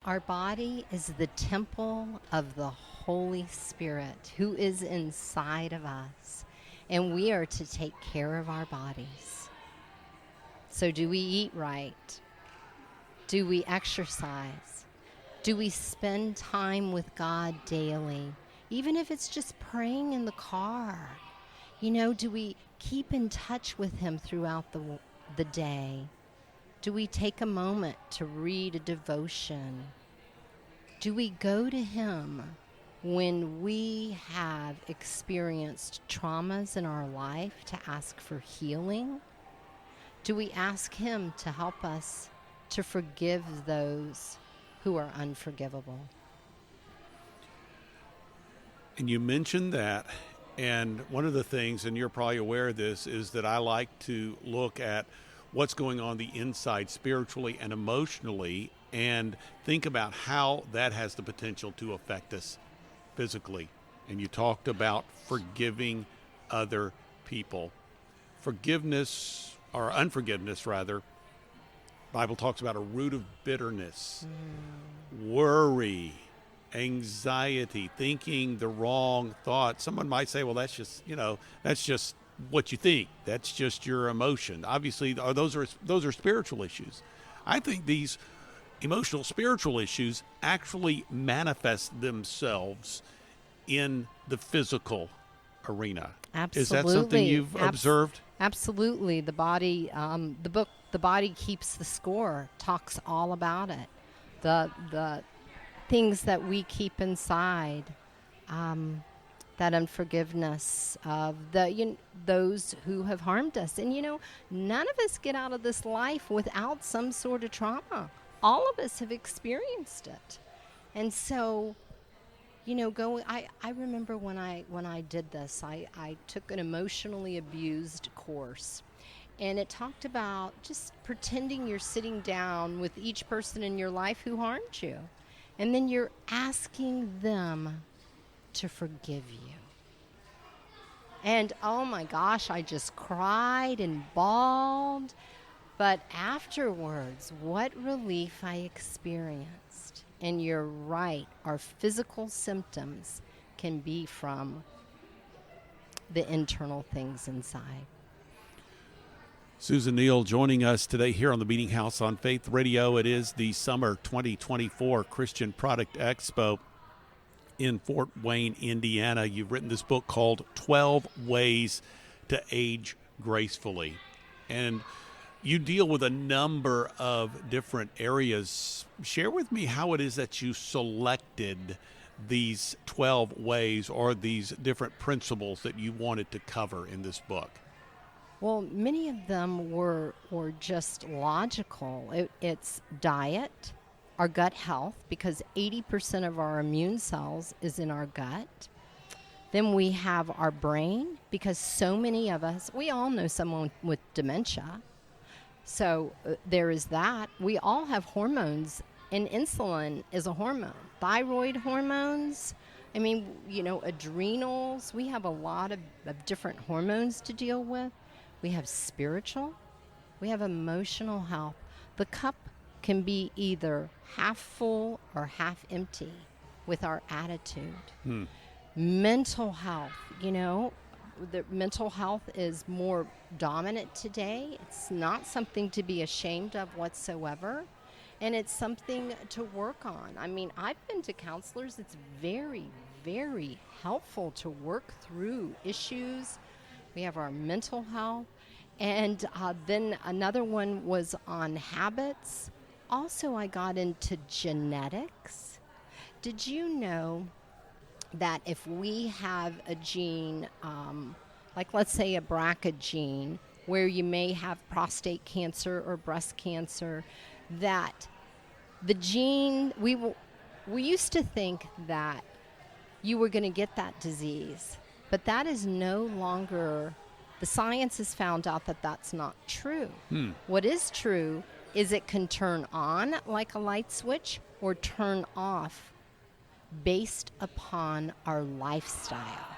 Our body is the temple of the Holy Spirit who is inside of us, and we are to take care of our bodies. So do we eat right? Do we exercise? Do we spend time with God daily? Even if it's just praying in the car. Do we keep in touch with Him throughout the day? Do we take a moment to read a devotion? Do we go to Him when we have experienced traumas in our life to ask for healing? Do we ask Him to help us to forgive those who are unforgivable? And you mentioned that, and one of the things, and you're probably aware of this, is that I like to look at what's going on the inside spiritually and emotionally and think about how that has the potential to affect us physically. And you talked about forgiving other people. Forgiveness, or unforgiveness rather, Bible talks about a root of bitterness, worry, anxiety, thinking the wrong thought. Someone might say, well, that's just what you think. That's just your emotion. Obviously, those are spiritual issues. I think these emotional spiritual issues actually manifest themselves in the physical arena. Absolutely. Is that something you've observed? Absolutely. The body, the book, The Body Keeps the Score, talks all about it. The things that we keep inside, that unforgiveness of those who have harmed us. And, none of us get out of this life without some sort of trauma. All of us have experienced it. And so, I remember when I did this, I took an emotionally abused course. And it talked about just pretending you're sitting down with each person in your life who harmed you. And then you're asking them to forgive you. And oh my gosh, I just cried and bawled. But afterwards, what relief I experienced. And you're right, our physical symptoms can be from the internal things inside. Susan Neal joining us today here on the Meeting House on Faith Radio. It is the Summer 2024 Christian Product Expo in Fort Wayne, Indiana. You've written this book called 12 Ways to Age Gracefully. And you deal with a number of different areas. Share with me how it is that you selected these 12 ways or these different principles that you wanted to cover in this book. Well, many of them were just logical. It's diet, our gut health, because 80% of our immune cells is in our gut. Then we have our brain, because so many of us, we all know someone with dementia. So there is that. We all have hormones, and insulin is a hormone. Thyroid hormones, adrenals. We have a lot of different hormones to deal with. We have spiritual, we have emotional health. The cup can be either half full or half empty with our attitude. Mental health, the mental health is more dominant today. It's not something to be ashamed of whatsoever, and it's something to work on. I've been to counselors. It's very, very helpful to work through issues. We have our mental health. And then another one was on habits. Also, I got into genetics. Did you know that if we have a gene, like let's say a BRCA gene, where you may have prostate cancer or breast cancer, that the gene, we used to think that you were going to get that disease. But that is no longer, the science has found out that that's not true. What is true is it can turn on like a light switch or turn off based upon our lifestyle.